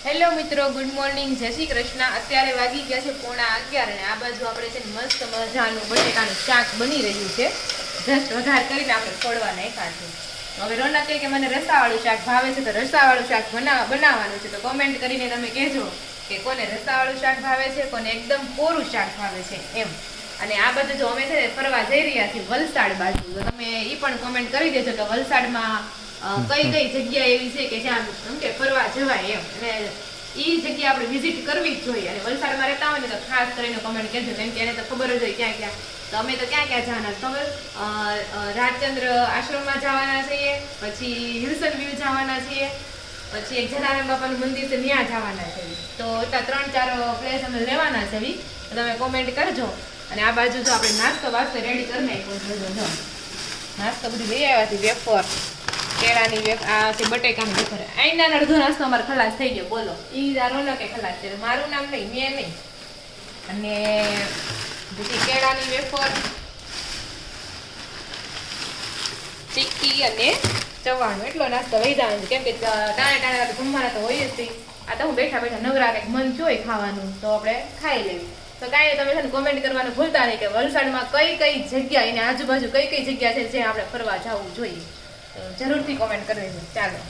Hello મિત્રો, good morning, જય શ્રી કૃષ્ણ। અત્યારે વાગી ગયા છે 11:15 અને આ બાજુ આપણે છે મસ્ત મજાનું બટેકાનું શાક બની રહ્યું છે। જસ્ટ વઘાર કરીને આપણે છોડવા નાખ્યા છે। હવે રોનક કહે કે મને રસાવાળું શાક ભાવે છે, તો રસાવાળું શાક બનાવવાનું છે। તો કોમેન્ટ કરીને તમે કહેજો કે કોને રસાવાળું શાક ભાવે છે, કોને એકદમ કોરું શાક ભાવે છે એમ। અને આ બધું જો અમે છે ફરવા જઈ રહ્યા છીએ વલસાડ બાજુ, તો તમે એ પણ કોમેન્ટ કરી દેજો કે વલસાડમાં કઈ કઈ જગ્યા એવી છે કે જ્યાં કે ફરવા જવાય એમ, અને એ જગ્યા આપણે વિઝિટ કરવી જ જોઈએ। અને વલસાડમાં રહેતા હોય ને તો ખાસ કરીને કોમેન્ટ કરજો, કેમ કે એને તો ખબર જ હોય ક્યાં ક્યાં। તો અમે તો ક્યાં ક્યાં જવાના ખબર, રાજચંદ્ર આશ્રમમાં જવાના છીએ, પછી હિલ્સન વ્યૂ જવાના છીએ, પછી એક જલારામ બાપાનું મંદિર છે ત્યાં જવાના છે। તો એટલા 3-4 પ્લેસ અમે લેવાના છે, તો તમે કોમેન્ટ કરજો। અને આ બાજુ જો આપણે નાસ્તો વાસ્તો રેડી કરી નાખ્યો છે। જો નાસ્તો બધું લઈ આવ્યા છે, વેફર, કેળાની વેફર, આ છે બટેકાની વેફર। અહીંના અડધો નાસ્તો અમારે ખલાસ થઈ ગયો, બોલો। ઈ રોનકે ખલાસ છે, મારું નામ નહીં, મેં નહીં। અને બીજી કેળાની વેફર, ટીક્કી અને ચવાણું, એટલો નાસ્તો લઈ જવાનો છે, કેમ કે ટાણે જમવાના તો હોય જ। આ તો હું બેઠા બેઠા નવરા કંઈક મન જોઈ ખાવાનું તો આપણે ખાઈ લેવી। તો કાંઈ તમે છે ને કોમેન્ટ કરવાનું ભૂલતા નહીં કે વલસાડમાં કઈ કઈ જગ્યા, એની આજુબાજુ કઈ કઈ જગ્યા છે જે આપણે ફરવા જવું જોઈએ, તો જરૂરથી કોમેન્ટ કરી દેજો। ચાલો।